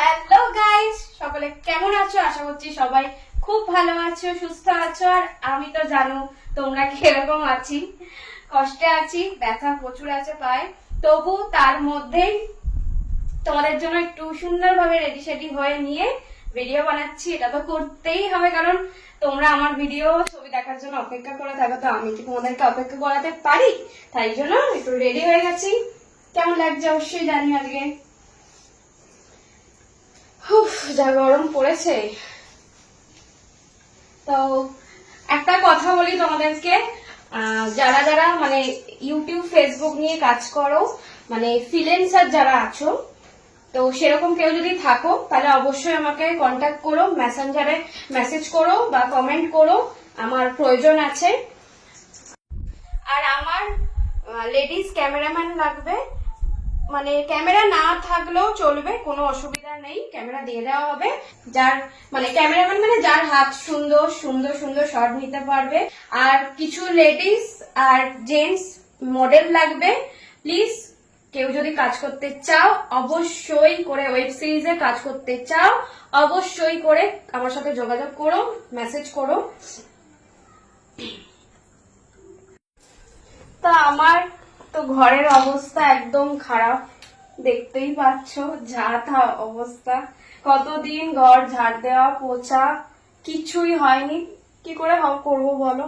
Hello guys, সকলে কেমন আছো? আশা করছি সবাই খুব ভালো আছো, সুস্থ আছো। আর আমি তো জানো তোমরা কিরকম আছি, কষ্টে আছি, ব্যথা প্রচুর আছে পায়, তবু তার মধ্যেই তোমাদের জন্য একটু সুন্দরভাবে রেডি সেডি হয়ে নিয়ে ভিডিও বানাচ্ছি। এটা তো করতেই হবে, কারণ তোমরা আমার ভিডিও ছবি দেখার জন্য অপেক্ষা করে থাকো, তো আমি কি তোমাদেরকে অপেক্ষা করাতে পারি? তাই জন্য একটু রেডি হয়ে গেছি। কেমন লাগছে অবশ্যই জানি। আজকে যা গরম পড়েছে। তো একটা কথা বলি তোমাদেরকে, যারা যারা মানে ইউটিউব ফেসবুক নিয়ে কাজ করো, মানে ফ্রিল্যান্সার যারা আছো, তো সেরকম কেউ যদি থাকো তাহলে অবশ্যই আমাকে কন্ট্যাক্ট করো, মেসেঞ্জারে মেসেজ করো বা কমেন্ট করো, আমার প্রয়োজন আছে। আর আমার লেডিস ক্যামেরাম্যান লাগবে, মানে ক্যামেরা না থাকলেও চলবে, কোনো অসুবিধা নেই, ক্যামেরা দিয়ে দেওয়া হবে। যার মানে ক্যামেরাম্যান মানে যার হাত সুন্দর সুন্দর সুন্দর শট নিতে পারবে। আর কিছু লেডিস আর জেন্টস মডেল লাগবে। প্লিজ কেউ যদি কাজ করতে চাও, অবশ্যই করে ওয়েব সিরিজে কাজ করতে চাও, অবশ্যই করে আমার সাথে যোগাযোগ করো, মেসেজ করো। তা আমার তো ঘরের অবস্থা একদম খারাপ, দেখতেই পাচ্ছ, যা তা অবস্থা। কতদিন ঘর ঝাড় দেওয়া পোছা কিছুই হয়নি, কি করে করবো বলো?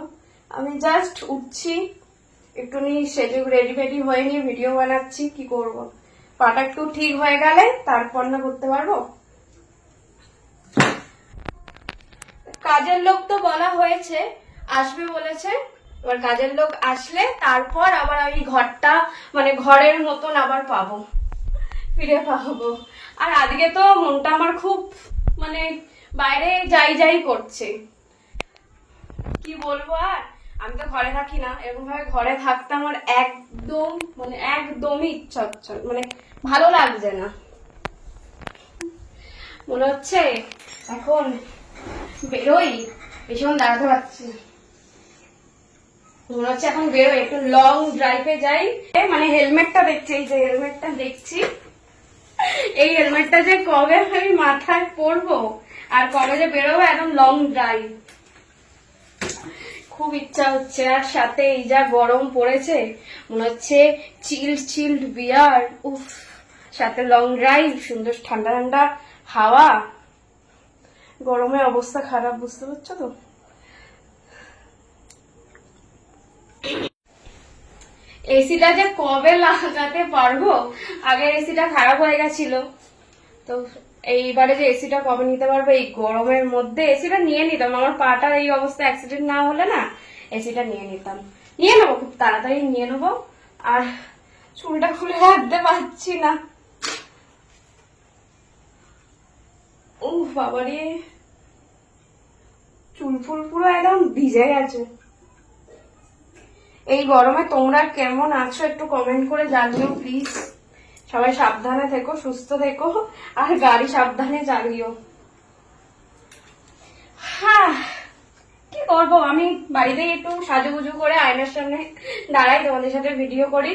আমি জাস্ট উঠছি, একটুখানি সেজে রেডি ফেডি হয়ে নিয়ে ভিডিও বানাচ্ছি, কি করব? পাটা একটু ঠিক হয়ে গেলে তারপর না করতে পারবো। কাজের লোক তো বলা হয়েছে, আসবে বলেছে। এবার কাজের লোক আসলে তারপর আবার ওই ঘরটা মানে ঘরের মতন আবার পাবো, ফিরে পাবো। আর আজকে তো মনটা আমার খুব মানে বাইরে যাই যাই করছে, কি বলবো। আর আমি তো ঘরে থাকি না, এরকম ভাবে ঘরে থাকতে আমার একদম মানে একদমই ইচ্ছা হচ্ছে, মানে ভালো লাগছে না। মনে হচ্ছে এখন বেরোই, ভীষণ দাঁড়াতে পারছি না। মনে হচ্ছে এখন বেরোই, একটু লং ড্রাইভে যাই। মানে হেলমেটটা দেখছি, এই যে হেলমেটটা দেখছি, এই হেলমেটটা যে কবে আমি মাথায় পরবো আর কবে যে বেরোবো একদম লং ড্রাইভ, খুব ইচ্ছা হচ্ছে। আর সাথে এই যা গরম পড়েছে, মনে হচ্ছে চিল্ড বিয়ার, উফ, সাথে লং ড্রাইভ, সুন্দর ঠান্ডা ঠান্ডা হাওয়া। গরমে অবস্থা খারাপ, বুঝতে পারছো তো। এসিটা যে কবে লাগাতে পারবো, আগের এসিটা খারাপ হয়ে গেছিল, তো এইবারে যে এসিটা কবে নিতে পারবো, এই গরমের মধ্যে এসিটা নিয়ে নিতাম। আমার পাটার এই অবস্থা, অ্যাক্সিডেন্ট না হলে না এসিটা নিয়ে নিতাম, নিয়ে নেবো, খুব তাড়াতাড়ি নিয়ে নেবো। আর চুলটা খুলে রাখতে পারছি না, উফ বাবারে, চুল ফুল পুরো একদম ভিজে গেছে। এই গরমে তোমরা কেমন আছো একটু কমেন্ট করে জানিও প্লিজ। সবাই সাবধানে থেকো, সুস্থ থেকো, আর গাড়ি সাবধানে চালিও। হ্যাঁ, কি করবো, আমি বাড়িতে একটু সাজুগুজু করে আয়নার সামনে দাঁড়াই, তোমাদের সাথে ভিডিও করি,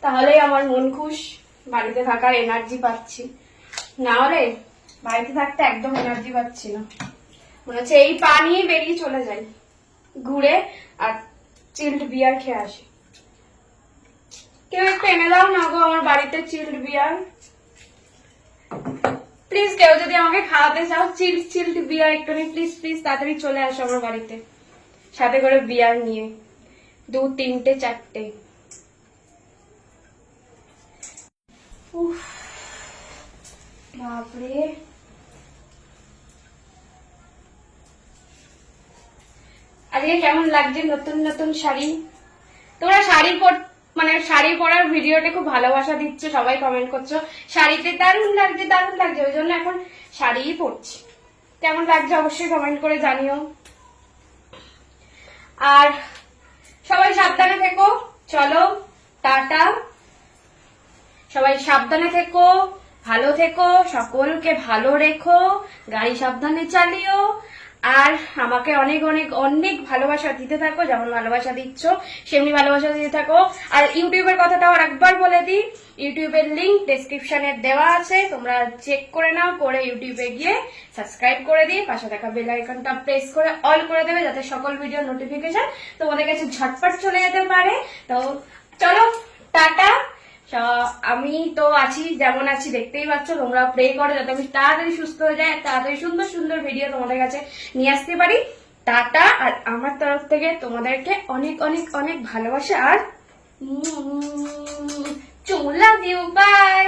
তাহলেই আমার মন খুশ, বাড়িতে থাকার এনার্জি পাচ্ছি। না হলে বাড়িতে থাকতে একদম এনার্জি পাচ্ছি না, মনে হচ্ছে এই পা নিয়ে বেরিয়ে চলে যাই ঘুরে আর চিল্ড বিয়ার খেয়ে আসি। কেউ একটু এনে দাও না গো আমার বাড়িতে চিল্ড বিয়ার, প্লিজ। কেউ যদি আমাকে খাওয়াতে চাও চিল্ড বিয়ার একটু, প্লিজ প্লিজ তাড়াতাড়ি চলে আসো আমার বাড়িতে, সাথে করে বিয়ার নিয়ে, 2, 3, 4। উফ বাপরে, আজকে কেমন লাগছে নতুন নতুন শাড়ি? তোমরা শাড়ি মানে শাড়ি পরার ভিডিওতে খুব ভালোবাসা দিচ্ছ, সবাই কমেন্ট করছো শাড়িতে দারুণ লাগছে দারুণ লাগছে, ওই জন্য এখন শাড়িই পরছি। কেমন লাগছে অবশ্যই কমেন্ট করে জানিও। আর সবাই সাবধানে থেকো, চলো টাটা, সবাই সাবধানে থেকো, ভালো থেকো, সকলকে ভালো রেখো, গাড়ি সাবধানে চালিও। আর আমাকে অনেক অনেক অনেক ভালোবাসা দিতে থাকো, যেমন ভালোবাসা দিচ্ছ সেমনি ভালোবাসা দিতে থাকো। আর ইউটিউবের কথাটাও আরেকবার বলে দিই, ইউটিউবের লিংক ডেসক্রিপশনে দেওয়া আছে, তোমরা চেক করে নাও, করে ইউটিউবে গিয়ে সাবস্ক্রাইব করে দিয়ে পাশে থাকা বেল আইকনটা প্রেস করে অল করে দেবে, যাতে সকল ভিডিও নোটিফিকেশন তোমাদের কাছে ঝটপট চলে যেতে পারে। তো চলো টাটা। আমি তো আছি, যেমন আছি দেখতেই পাচ্ছ, তোমরা প্রে করো যাতে আমি তাড়াতাড়ি সুস্থ হয়ে যাই, তাড়াতাড়ি সুন্দর সুন্দর ভিডিও তোমাদের কাছে নিয়ে আসতে পারি। টাটা। আর আমার তরফ থেকে তোমাদেরকে অনেক অনেক অনেক ভালোবাসা আর লাভ ইউ, বাই।